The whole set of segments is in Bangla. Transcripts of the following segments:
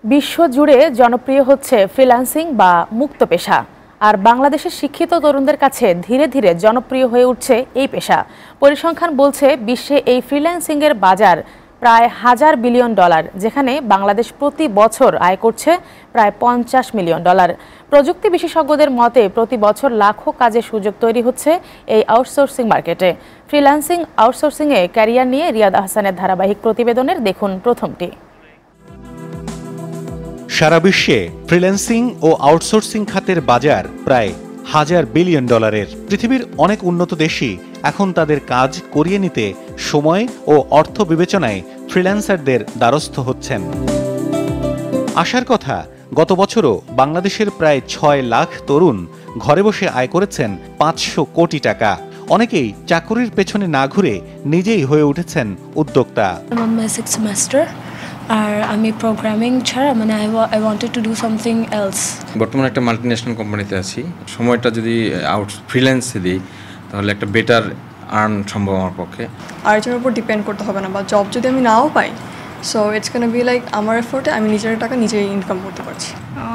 বিশ্বজুড়ে জনপ্রিয় হচ্ছে ফ্রিল্যান্সিং বা মুক্ত পেশা। আর বাংলাদেশের শিক্ষিত তরুণদের কাছে ধীরে ধীরে জনপ্রিয় হয়ে উঠছে এই পেশা। পরিসংখ্যান বলছে বিশ্বে এই ফ্রিল্যান্সিংয়ের বাজার প্রায় $1,000 বিলিয়ন, যেখানে বাংলাদেশ প্রতি বছর আয় করছে প্রায় $50 মিলিয়ন। প্রযুক্তি বিশেষজ্ঞদের মতে প্রতি বছর লাখো কাজের সুযোগ তৈরি হচ্ছে এই আউটসোর্সিং মার্কেটে। ফ্রিল্যান্সিং আউটসোর্সিংয়ে ক্যারিয়ার নিয়ে রিয়াদ আহসানের ধারাবাহিক প্রতিবেদনের দেখুন প্রথমটি। সারা বিশ্বে ফ্রিল্যান্সিং ও আউটসোর্সিং খাতের বাজার প্রায় $1,000 বিলিয়ন। পৃথিবীর অনেক উন্নত দেশই এখন তাদের কাজ করিয়ে নিতে সময় ও অর্থ বিবেচনায় ফ্রিল্যান্সারদের দ্বারস্থ হচ্ছেন। আশার কথা, গত বছরও বাংলাদেশের প্রায় 6 লাখ তরুণ ঘরে বসে আয় করেছেন $500 কোটি। অনেকেই চাকুরির পেছনে না ঘুরে নিজেই হয়ে উঠেছেন উদ্যোক্তা। আর আমি প্রোগ্রামিং ছাড়া I wanted to do something else. বর্তমানে একটা মাল্টিন্যাশনাল কোম্পানিতে আছি। সময়টা যদি ফ্রিল্যান্সে দিই তাহলে একটা বেটার আর্ন সম্ভব আমার পক্ষে। আরেকজনের উপর ডিপেন্ড করতে হবে না, বা জব যদি আমি নাও পাই, so it's gonna be like আমার এফোর্টে আমি নিজের টাকা নিজেই ইনকাম করতে পারছি।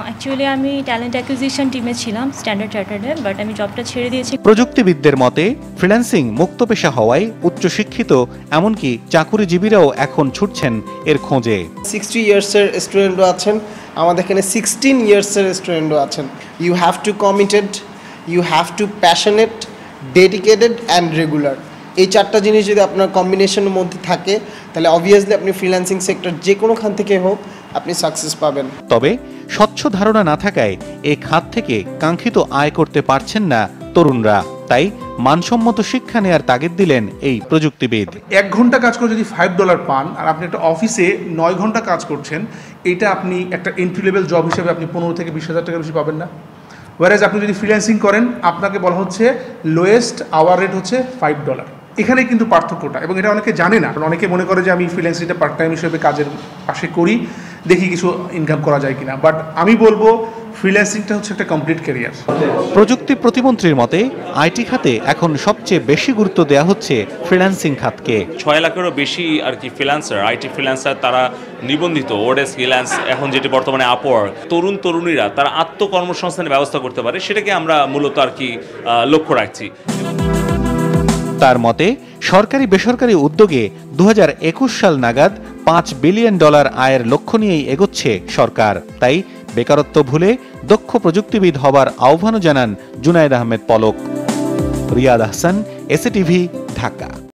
অ্যাকচুয়ালি আমি ট্যালেন্ট অ্যাকুইজিশন টিমে ছিলাম স্ট্যান্ডার্ড চার্টার্ডে, বাট আমি জবটা ছেড়ে দিয়েছি। প্রযুক্তিবিদদের মতে ফ্রিল্যান্সিং মুক্ত পেশা হওয়ায় উচ্চশিক্ষিত এমনকি চাকুরিজীবীরাও এখন ছুটছেন এর খোঁজে। 60 ইয়ার্সের স্টুডেন্টও আছেন, আমাদের এখানে 16 ইয়ার্সের স্টুডেন্টও আছেন। You have to committed, you have to passionate, dedicated and regular. এই 4টা জিনিস যদি আপনার কম্বিনেশনের মধ্যে থাকে তাহলে অবভিয়াসলি আপনি ফ্রিল্যান্সিং সেক্টর যে কোনো খান থেকে হোক আপনি সাকসেস পাবেন। তবে স্বচ্ছ ধারণা না থাকায় এই খাত থেকে কাঙ্ক্ষিত আয় করতে পারছেন না তরুণরা। তাই মানসম্মত শিক্ষা নেয়ার তাগিদ দিলেন এই প্রযুক্তিবিদ। 1 ঘন্টা কাজ করে যদি $5 পান আর আপনি একটা অফিসে 9 ঘন্টা কাজ করছেন, এটা আপনি একটা এন্ট্রি লেভেল জব হিসেবে আপনি 15 থেকে 20,000 টাকা বেশি পাবেন না। ওয়ারেজ আপনি যদি ফ্রিল্যান্সিং করেন আপনাকে বলা হচ্ছে লোয়েস্ট আওয়ার রেট হচ্ছে $5। এখানে কিন্তু পার্থক্যটা, এবং এটা অনেকে জানে না। অনেকে মনে করে যে আমি ফ্রিল্যান্সিংটা পার্ট টাইম হিসেবে কাজের পাশে করি, দেখি কিছু ইনকাম করা যায় কিনা। বাট আমি বলবো ফ্রিল্যান্সিংটা হচ্ছে একটা কমপ্লিট ক্যারিয়ার। প্রযুক্তি প্রতিমন্ত্রীর মতে আইটি খাতে এখন সবচেয়ে বেশি গুরুত্ব দেওয়া হচ্ছে ফ্রিল্যান্সিং খাতকে। 6 লাখেরও বেশি আর কি ফ্রিল্যান্সার, আইটি ফ্রিল্যান্সার তারা নিবন্ধিত। ওডেস ফ্রিল্যান্স এখন যেটি বর্তমানে আপওয়ার্ক, তরুণীরা তারা আত্মকর্মসংস্থানের ব্যবস্থা করতে পারে, সেটাকে আমরা মূলত আর কি লক্ষ্য রাখছি। তার মতে সরকারি বেসরকারি উদ্যোগে 2021 সাল নাগাদ $5 বিলিয়ন আয়ের লক্ষ্য নিয়েই এগোচ্ছে সরকার। তাই বেকারত্ব ভুলে দক্ষ প্রযুক্তিবিদ হবার আহ্বানও জানান জুনায়েদ আহমেদ পলক। রিয়াদ আহসান, এসএটিভি, ঢাকা।